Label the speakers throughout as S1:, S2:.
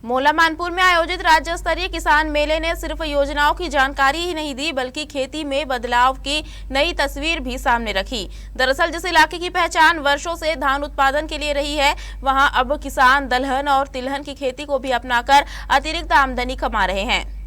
S1: मोला मानपुर में आयोजित राज्य स्तरीय किसान मेले ने सिर्फ योजनाओं की जानकारी ही नहीं दी, बल्कि खेती में बदलाव की नई तस्वीर भी सामने रखी। दरअसल जिस इलाके की पहचान वर्षों से धान उत्पादन के लिए रही है, वहां अब किसान दलहन और तिलहन की खेती को भी अपनाकर अतिरिक्त आमदनी कमा रहे हैं।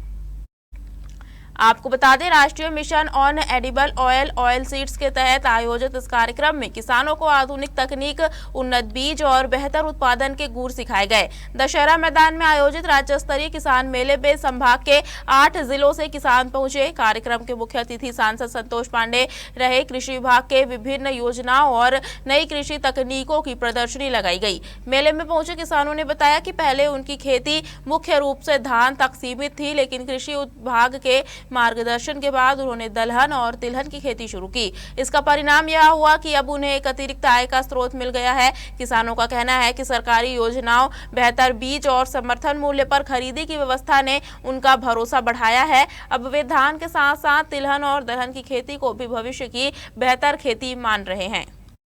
S1: आपको बता दें, राष्ट्रीय mission on edible oil seeds के तहत आयोजित इस कार्यक्रम में किसानों को आधुनिक तकनीक, उन्नत बीज और बेहतर उत्पादन के गुर सिखाए गए। दशहरा मैदान में आयोजित राज्य स्तरीय किसान मेले में संभाग के 8 जिलों से किसान पहुंचे। कार्यक्रम के मुख्य अतिथि सांसद संतोष पांडे रहे। कृषि विभाग के विभिन्न योजनाओं और नई कृषि तकनीकों की प्रदर्शनी लगाई गई। मेले में पहुंचे किसानों ने बताया कि पहले उनकी खेती मुख्य रूप से धान तक सीमित थी, लेकिन कृषि विभाग के मार्गदर्शन के बाद उन्होंने दलहन और तिलहन की खेती शुरू की। इसका परिणाम यह हुआ कि अब उन्हें एक अतिरिक्त आय का स्रोत मिल गया है। किसानों का कहना है कि सरकारी योजनाओं, बेहतर बीज और समर्थन मूल्य पर खरीदी की व्यवस्था ने उनका भरोसा बढ़ाया है। अब वे धान के साथ साथ तिलहन और दलहन की खेती को भी भविष्य की बेहतर खेती मान रहे हैं,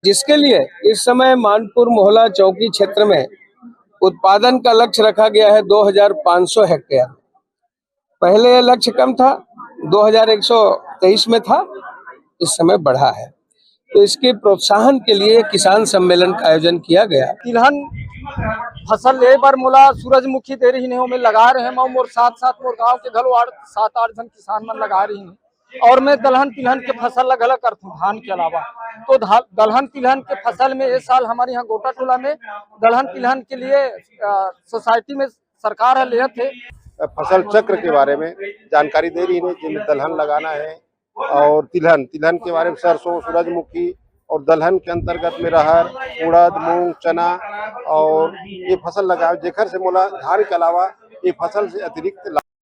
S2: जिसके लिए इस समय मानपुर मोहला चौकी क्षेत्र में उत्पादन का लक्ष्य रखा गया है 2500 हेक्टेयर। पहले यह लक्ष्य कम था, 2123 में था, इस समय बढ़ा है। तो इसके प्रोत्साहन के लिए किसान सम्मेलन का आयोजन किया गया।
S3: तिलहन फसल एक बार मोला सूरजमुखी दे रही है, में लगा रहे हैं मोर साथ मोर गाँव के घलो 7-8 जन किसान मन लगा रही हैं। और मैं दलहन तिलहन के फसल लगा करता हूँ धान के अलावा। तो दलहन तिलहन के फसल में इस साल हमारे यहाँ गोटा टोला में दलहन तिलहन के लिए सोसाइटी में सरकार लिया थे
S4: फसल चक्र के बारे में जानकारी दे रही है, जिनमें दलहन लगाना है और तिलहन के बारे में सरसों, सूरजमुखी और दलहन के अंतर्गत में रहर, उड़द, मूंग, चना और ये फसल लगाए, जेकर से मोला धान के अलावा ये फसल से अतिरिक्त